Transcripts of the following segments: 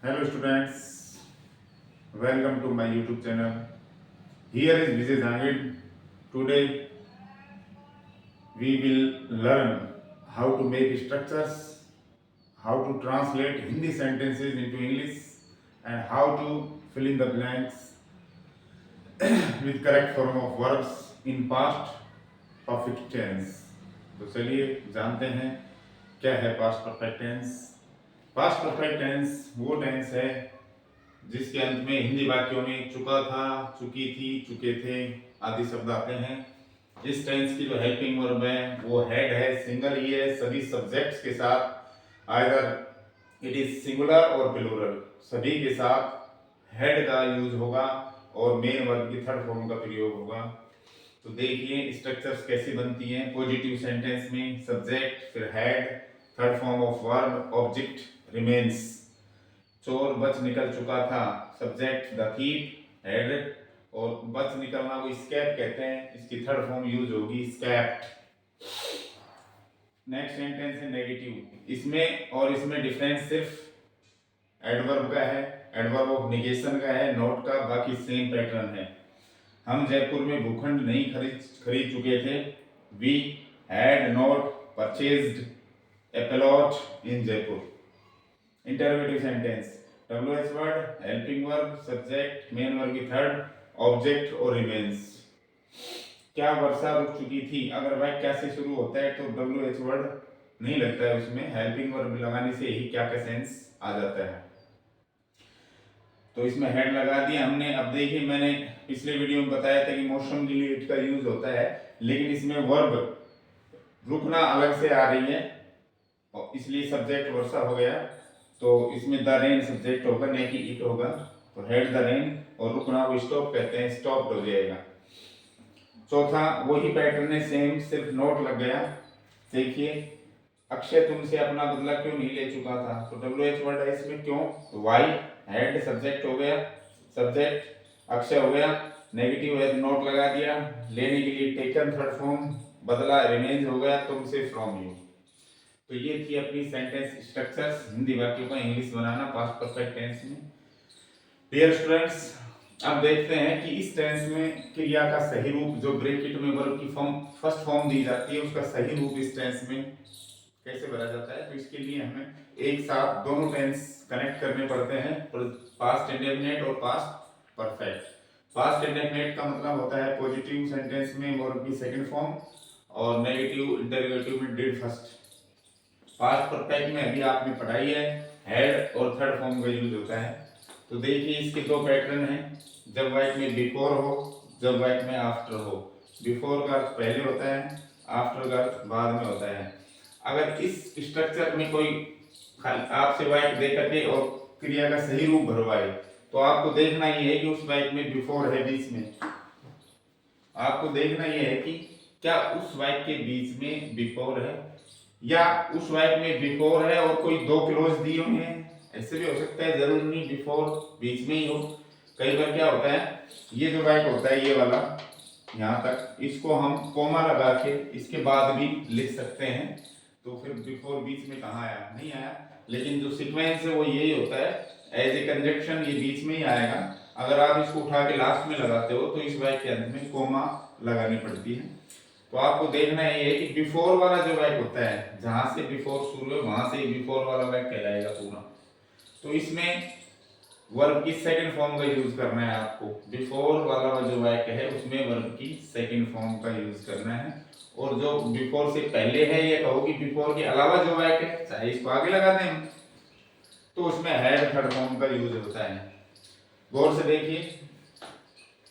Hello students, welcome to my YouTube channel. Here is Vijay Jangid. Today we will learn how to make structures, how to translate Hindi sentences into English, and how to fill in the blanks with correct form of verbs in past perfect tense. तो चलिए जानते हैं क्या है past perfect tense. Past perfect tense वो tense है जिसके अंत में हिंदी वाक्यों में चुका था, चुकी थी, चुके थे आदि शब्द आते हैं। इस टेंस की जो हेल्पिंग वर्ब है वो हेड है, सिंगल ही है, सभी सब्जेक्ट्स के साथ आइदर इट इज सिंगुलर और प्लूरल, सभी के साथ हेड का यूज होगा और मेन वर्ब की थर्ड फॉर्म का प्रयोग होगा। तो देखिए स्ट्रक्चर्स कैसी बनती हैं। पॉजिटिव सेंटेंस में सब्जेक्ट, फिर head, third form of verb, object remains. चोर बच निकल चुका था, सब्जेक्ट द थीफ, हेड, और बच निकलना को स्कैप कहते हैं, इसकी थर्ड फॉर्म यूज होगी स्कैप्ड। नेक्स्ट सेंटेंस है नेगेटिव। इसमें डिफरेंस सिर्फ एडवर्ब का है, एडवर्ब ऑफ नेगेशन का है, नोट का, बाकी सेम पैटर्न है। हम जयपुर में भूखंड नहीं खरीद चुके थे। We had not purchased a plot in Jaipur. Interrogative sentence, WH word, helping verb, subject, main verb की थर्ड, ऑब्जेक्ट और रिमेन्स। क्या वर्षा रुक चुकी थी? अगर वाक्य क्या से शुरू होता है तो WH वर्ड नहीं लगता है, उसमें हेल्पिंग वर्ब लगाने से ही क्या का सेंस आ जाता है। तो इसमें हेड लगा दिया हमने। अब देखिए मैंने पिछले वीडियो में बताया था कि मौसम के लिए इट का यूज होता है, लेकिन इसमें वर्ब रुकना अलग से आ रही है और इसलिए सब्जेक्ट वर्षा हो गया। तो इसमें द रेन सब्जेक्ट होगा, नहीं कि इट होगा। तो हेड द रेन, और रुकना वो स्टॉप कहते हैं, स्टॉप्ड हो जाएगा। चौथा वही पैटर्न है सेम, सिर्फ नोट लग गया। देखिए अक्षय तुमसे अपना बदला क्यों नहीं ले चुका था? तो WH वर्ड है इसमें, क्यों, तो वाई, हेड सब्जेक्ट हो गया, सब्जेक्ट अक्षय हो गया, नेगेटिव है नोट लगा दिया, लेने के लिए टेकन थर्ड फॉर्म, बदला रिमेन्स हो गया, तुमसे फ्रॉम यू। तो ये थी अपनी सेंटेंस स्ट्रक्चर्स, हिंदी वाक्यों का इंग्लिश बनाना पास्ट परफेक्ट टेंस में। डियर स्टूडेंट्स, अब देखते हैं कि इस टेंस में क्रिया का सही रूप, जो ब्रैकेट में वर्ब की फॉर्म फर्स्ट फॉर्म दी जाती है, उसका सही रूप इस टेंस में कैसे भरा जाता है। तो इसके लिए हमें एक साथ दोनों टेंस कनेक्ट करने पड़ते हैं, पास्ट इंडेफिनिट और पास्ट परफेक्ट। पास्ट इंडेफिनिट का मतलब होता है पॉजिटिव सेंटेंस में वर्ब की सेकंड फॉर्म, और नेगेटिव इंटरोगेटिव में डिड फर्स्ट। पास्ट परफेक्ट में अभी आपने पढ़ाई है, हेड और थर्ड फॉर्म का यूज होता है। तो देखिए इसके दो पैटर्न हैं, जब वाक्य में बिफोर हो, जब वाक्य में आफ्टर हो। बिफोर का अर्थ पहले होता है, आफ्टर का अर्थ बाद में होता है। अगर इस स्ट्रक्चर में कोई आपसे वाक्य दे करके और क्रिया का सही रूप भरवाए, तो आपको देखना ये है कि उस वाक्य में बिफोर है बीच में। आपको देखना ये है कि क्या उस वाक्य के बीच में बिफोर है, या उस वाक्य में बिफोर है और कोई दो क्लोज दिए हुए हैं। ऐसे भी हो सकता है, जरूर नहीं बिफोर बीच में ही हो। कई बार क्या होता है, ये जो वाक्य होता है ये वाला यहाँ तक, इसको हम कोमा लगा के इसके बाद भी लिख सकते हैं। तो फिर बिफोर बीच में कहाँ आया, नहीं आया। लेकिन जो सीक्वेंस है वो यही होता है, एज ए कंजक्शन ये बीच में ही आएगा। अगर आप इसको उठा के लास्ट में लगाते हो तो इस वाक्य के अंत में कोमा लगानी पड़ती है। तो आपको देखना ये है कि बिफोर वाला जो वाक्य होता है, जहां से बिफोर शुरू है वहां से बिफोर वाला वाक्य कहलाएगा पूरा। तो इसमें वर्ब की सेकंड फॉर्म का यूज करना है आपको। बिफोर वाला जो वाक्य है उसमें वर्ब की सेकंड फॉर्म का यूज करना है, और जो बिफोर से पहले है ये कहो कि बिफोर के अलावा जो वाक्य है, चाहे इसको आगे लगा दें हम, तो उसमें हेड थर्ड फॉर्म का यूज होता है। गौर से देखिए,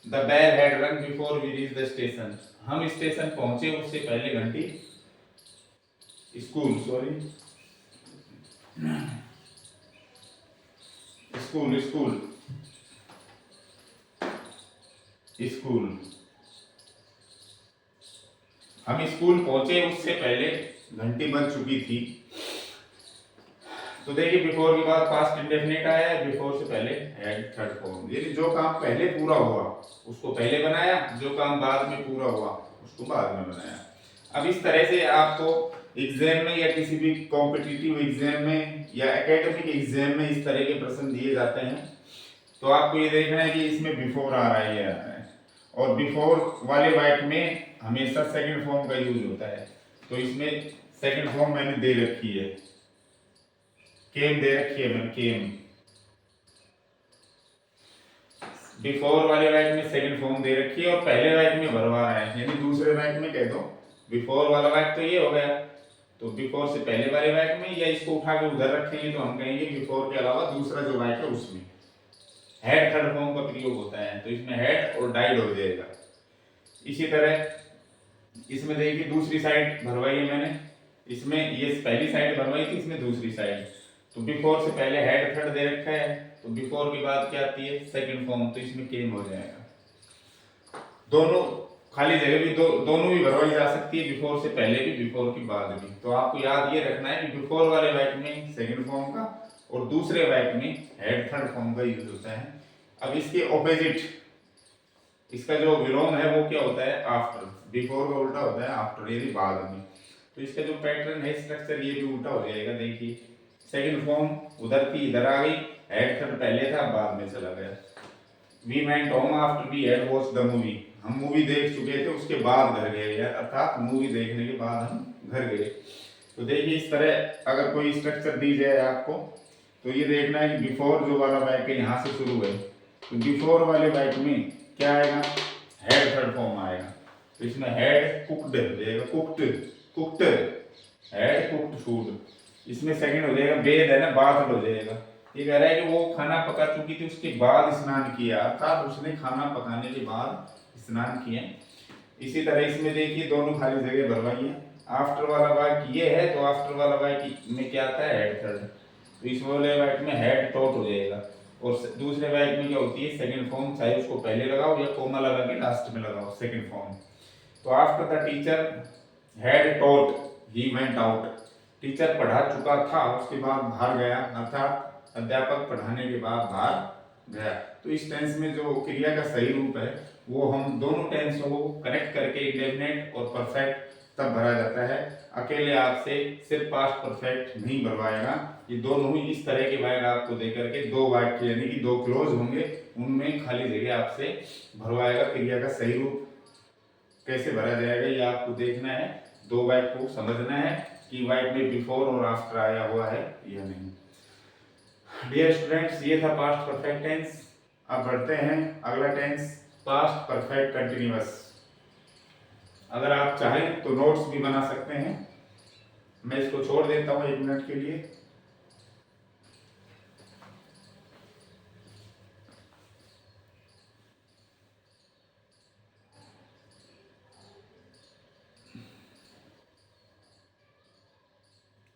the bell had rung before we reach the station. हम स्टेशन पहुंचे उससे पहले घंटी, school sorry school school school हम स्कूल पहुंचे उससे पहले घंटी बज चुकी थी। तो देखिए बिफोर के बाद पास्ट इंडेफिनिट आया है, बिफोर से पहले हैड थर्ड फॉर्म। यदि जो काम पहले पूरा हुआ उसको पहले बनाया, जो काम बाद में पूरा हुआ उसको बाद में बनाया। अब इस तरह से आपको एग्जाम में या किसी भी कॉम्पिटिटिव एग्जाम में या एकेडमिक एग्जाम में इस तरह के प्रश्न दिए जाते हैं, तो आपको ये देखना है कि इसमें बिफोर आ रहा है ये आ रहा है, और बिफोर वाले वाक्य में हमेशा सेकंड फॉर्म का यूज होता है। तो इसमें सेकंड फॉर्म मैंने दे रखी है, केम दे रखी है मैंने, केम। बिफोर वाले वाक्य में सेकंड फॉर्म दे रखी है और पहले वाक्य में भरवा रहा है, यानी दूसरे वाक्य में कह दो बिफोर वाला वाक्य तो ये हो गया, तो बिफोर से पहले वाले वाक्य में, या इसको उठा के उधर रखेंगे तो हम कहेंगे बिफोर के अलावा दूसरा जो वाक्य है उसमें हैड थर्ड फॉर्म का प्रयोग होता है, तो इसमें हैड और डाइड हो जाएगा। इसी तरह इसमें देखिए दूसरी साइड भरवाई है मैंने, इसमें ये पहली साइड भरवाई थी, इसमें दूसरी साइड, तो बिफोर से पहले हैड थर्ड दे रखा है, तो बिफोर के बाद क्या आती है सेकंड फॉर्म, तो इसमें केम हो जाएगा। दोनों खाली जगह भी दोनों भी भरवाई जा सकती है, बिफोर से पहले भी बिफोर के बाद भी। तो आपको याद ये रखना है कि बिफोर वाले वाक्य में सेकंड फॉर्म का और दूसरे वाक्य में हेड थर्ड फॉर्म का यूज होता है। अब इसके ऑपोजिट, इसका जो विलोम है वो क्या होता है आफ्टर, बिफोर का उल्टा होता है आफ्टर, यदि बाद में। तो इसका जो पैटर्न है स्ट्रक्चर ये भी उल्टा हो जाएगा। देखिए सेकंड फॉर्म उधर थी इधर आ गई, हेड थर्ड पहले था बाद में चला गया। We went home after we had watched the movie, हम मूवी देख चुके थे उसके बाद घर गए, अर्थात मूवी देखने के बाद हम घर गए। तो देखिए इस तरह अगर कोई स्ट्रक्चर दी जाए आपको, तो ये देखना है कि बिफोर जो वाला वाक्य यहाँ से शुरू है, तो बिफोर वाले वाक्य में क्या आएगा, हेड थर्ड फॉर्म आएगा। तो इसमें हेड कुक्ड हो जाएगा, cooked cooked, head cooked food. इसमें सेकंड हो जाएगा बेद है ना, बाथ हो जाएगा। ये कह रहा है कि वो खाना पका चुकी थी उसके बाद स्नान किया, अर्थात उसने खाना पकाने के बाद स्नान किया। इसी तरह इसमें देखिए दोनों खाली जगह भरवाई है। आफ्टर वाला वाक्य ये है, तो आफ्टर वाला वाक्य में क्या आता है हेड थर्ड, तो इस वाले वाक्य में हेड टॉट हो जाएगा। और दूसरे वाक्य में क्या होती है सेकंड फॉर्म, चाहे उसको पहले लगाओ या कोमा लगा के लास्ट में लगाओ सेकंड फॉर्म। तो after the teacher had taught he went out, teacher पढ़ा चुका था उसके बाद बाहर गया, अर्थात अध्यापक पढ़ाने के बाद बाहर गया। तो इस टेंस में जो क्रिया का सही रूप है वो हम दोनों टेंस को कनेक्ट करके इंडेफिनिट और परफेक्ट तब भरा जाता है। अकेले आपसे सिर्फ पास्ट परफेक्ट नहीं भरवाएगा, ये दोनों ही इस तरह के वाक्य आपको देकर के दो वाक्य यानी कि दो क्लोज होंगे, उनमें खाली जगह आपसे भरवाएगा। क्रिया का सही रूप कैसे भरा जाएगा ये आपको देखना है, दो वाक्य को समझना है कि वाक्य में बिफोर और आफ्टर आया हुआ है या नहीं। डियर स्टूडेंट्स, ये था पास्ट परफेक्ट टेंस। अब बढ़ते हैं अगला टेंस पास्ट परफेक्ट कंटिन्यूअस। अगर आप चाहें तो नोट्स भी बना सकते हैं, मैं इसको छोड़ देता हूँ 1 मिनट के लिए।